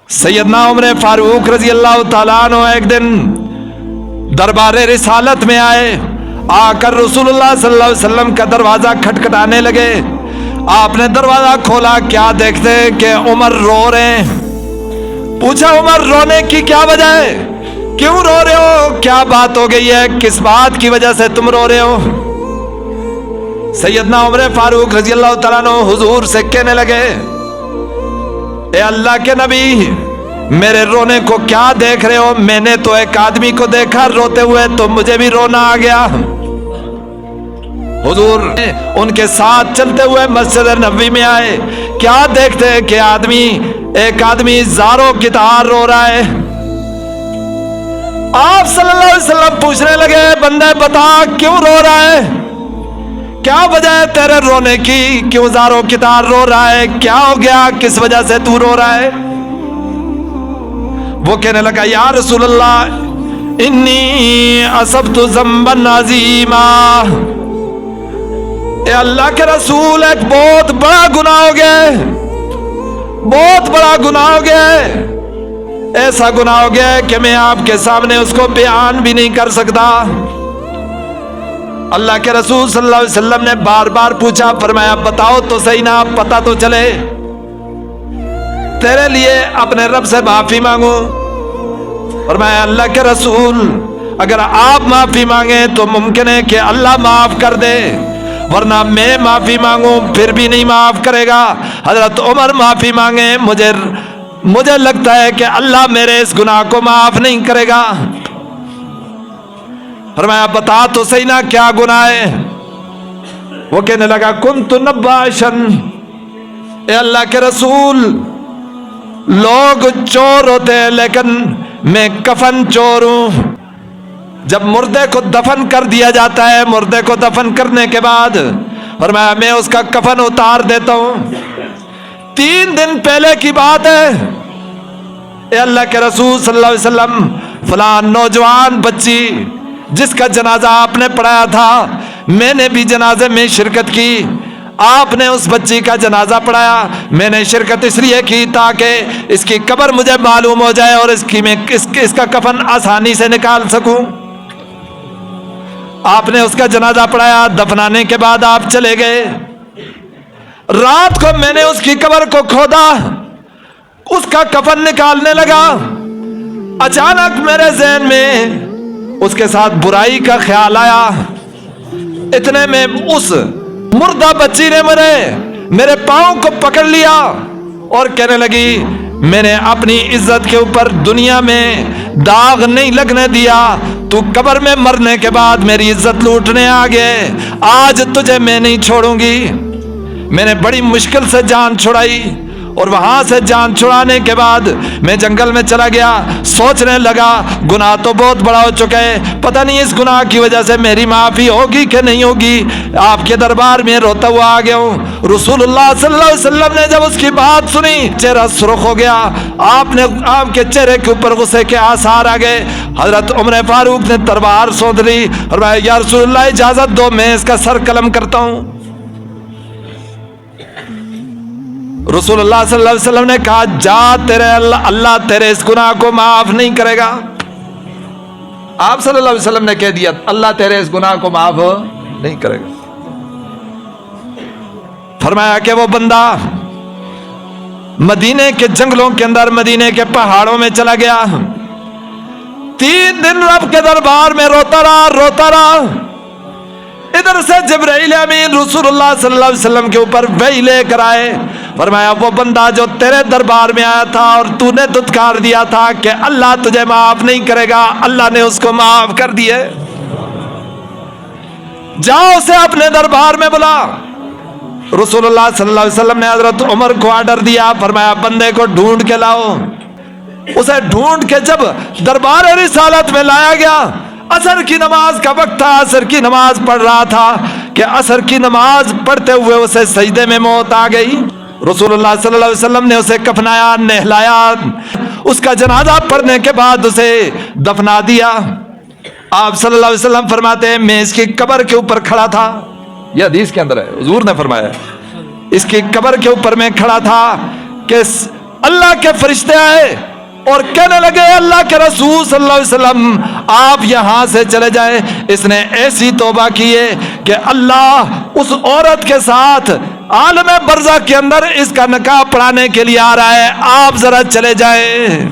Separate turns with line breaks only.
सैयदना उमर फारूक रजी अल्लाह ताला अन्हु एक दिन दरबार रिसालत में आए, आकर रसूलुल्लाह सल्लल्लाहु अलैहि वसल्लम का दरवाजा खटखटाने लगे। आपने दरवाजा खोला, क्या देखते कि उमर रो रहे हैं। पूछा, उमर रोने की क्या वजह है, क्यों रो रहे हो, क्या बात हो गई है, किस बात की वजह से तुम रो रहे हो। सैयदना उमर फारूक रजी अल्लाह तआला अन्हु हुजूर से कहने लगे, ए अल्लाह के नबी, मेरे रोने को क्या देख रहे हो, मैंने तो एक आदमी को देखा रोते हुए तो मुझे भी रोना आ गया। हुजूर उनके साथ चलते हुए मस्जिद नबवी में आए, क्या देखते हैं कि एक आदमी ज़ारों की तरह रो रहा है। आप सल्लल्लाहु अलैहि वसल्लम पूछने लगे, बंदे बता क्यों रो रहा है, क्या वजह है तेरे रोने की, क्यों ज़ारों की तरह रो रहा है, क्या हो गया, किस वजह से तू रो रहा है। वो कहने लगा, या रसूलल्लाह, इन्नी असब्तु ज़ंबन अज़ीमा, ए अल्लाह के रसूल, एक बहुत बड़ा गुनाह हो गया, बहुत बड़ा गुनाह हो गया, ऐसा गुनाह हो गया कि मैं आपके सामने उसको बयान भी नहीं कर सकता। अल्लाह के रसूल सल्लल्लाहु अलैहि वसल्लम ने बार बार पूछा, फरमाया बताओ तो सही ना, पता तो चले, तेरे लिए अपने रब से माफी मांगू। फरमाया, अल्लाह के रसूल, अगर आप माफी मांगे तो मुमकिन है कि अल्लाह माफ कर दे, वरना मैं माफी मांगू फिर भी नहीं माफ करेगा। हजरत उमर माफी मांगे, मुझे लगता है कि अल्लाह मेरे इस गुनाह को माफ नहीं करेगा। फरमाया, बता तो सही ना क्या गुनाह है। वो कहने लगा, कुन्तु नब्बाशन, ए अल्लाह के रसूल, लोग चोर होते हैं लेकिन मैं कफन चोर हूं। जब मुर्दे को दफन कर दिया जाता है, मुर्दे को दफन करने के बाद फरमाया मैं उसका कफन उतार देता हूं। 3 दिन पहले की बात है, ए अल्लाह के रसूल सल्लल्लाहु अलैहि वसल्लम, फलां नौजवान बच्ची जिसका जनाजा आपने पढ़ाया था, मैंने भी जनाजे में शिरकत की, आपने उस बच्ची का जनाजा पढ़ाया, मैंने शिरकत इसलिए की ताकि इसकी कब्र मुझे मालूम हो जाए और इसका कफन आसानी से निकाल सकूं। आपने उसका जनाजा पढ़ाया, दफनाने के बाद आप चले गए। रात को मैंने उसकी कब्र को खोदा, उसका कफन निकालने लगा। अचानक मेरे ज़हन में उसके साथ बुराई का ख्याल आया। इतने में उस मुर्दा बच्ची ने मेरे पांव को पकड़ लिया और कहने लगी, मैंने अपनी इज्जत के ऊपर दुनिया में दाग नहीं लगने दिया, तू कब्र में मरने के बाद मेरी इज्जत लूटने आ गए, आज तुझे मैं नहीं छोड़ूंगी। मैंने बड़ी मुश्किल से जान छुड़ाई और वहां से जान छुड़ाने के बाद मैं जंगल में चला गया, सोचने लगा गुनाह तो बहुत बड़ा हो चुका है, पता नहीं इस गुनाह की वजह से मेरी माफी होगी कि नहीं होगी। आपके दरबार में रोता हुआ आ गया हूँ। रसूलुल्लाह सल्लल्लाहु अलैहि वसल्लम ने जब उसकी बात सुनी, चेहरा सुर्ख हो गया, आपके चेहरे के ऊपर गुस्से के आसार आ गए। हजरत उमर फारूक ने तलवार सौंध ली और भाई, या रसूलुल्लाह इजाजत दो, मैं इसका सर कलम करता हूँ। रसूलुल्लाह सल्लल्लाहु अलैहि वसल्लम ने कहा, जा, अल्लाह तेरे इस गुनाह को माफ नहीं करेगा। आप सल्लल्लाहु अलैहि वसल्लम ने कह दिया, अल्लाह तेरे इस गुनाह को माफ नहीं करेगा। फरमाया कि वो बंदा मदीने के जंगलों के अंदर, मदीने के पहाड़ों में चला गया। 3 दिन रब के दरबार में रोता रहा। इधर से जिब्राइल अमीन रसूलुल्लाह सल्लल्लाहु अलैहि वसल्लम के ऊपर वही लेकर आए। फरमाया, वो बंदा जो तेरे दरबार में आया था और तूने दुत्कार दिया था कि अल्लाह तुझे माफ नहीं करेगा, अल्लाह ने उसको माफ कर दिए। जाओ उसे अपने दरबार में बुला। रसूलुल्लाह सल्लल्लाहु अलैहि वसल्लम ने हजरत उमर को ऑर्डर दिया, फरमाया बंदे को ढूंढ के लाओ। उसे ढूंढ के जब दरबार रिसालत में लाया गया, असर की नमाज का वक्त था, असर की नमाज पढ़ रहा था कि असर की नमाज पढ़ते हुए उसे सजदे में मौत आ गई। रसूलुल्लाह सल्लल्लाहु अलैहि वसल्लम ने उसे कफनाया, नहलाया, उसका जनाजा पढ़ने के बाद उसे दफना दिया। आप सल्लल्लाहु अलैहि वसल्लम फरमाते हैं, मैं इसकी कब्र के ऊपर खड़ा था, यह हदीस के अंदर है, हुजूर ने फरमाया इसकी कब्र के ऊपर मैं खड़ा था कि اللہ کے فرشتے آئے اور کہنے لگے اللہ کے رسول صلی اللہ علیہ وسلم آپ یہاں سے چلے جائیں، اس نے ایسی توبہ کی ہے کہ اللہ اس عورت کے ساتھ عالم برزخ کے اندر اس کا نکاح پڑھانے کے لیے آ رہا ہے، آپ ذرا چلے جائیں۔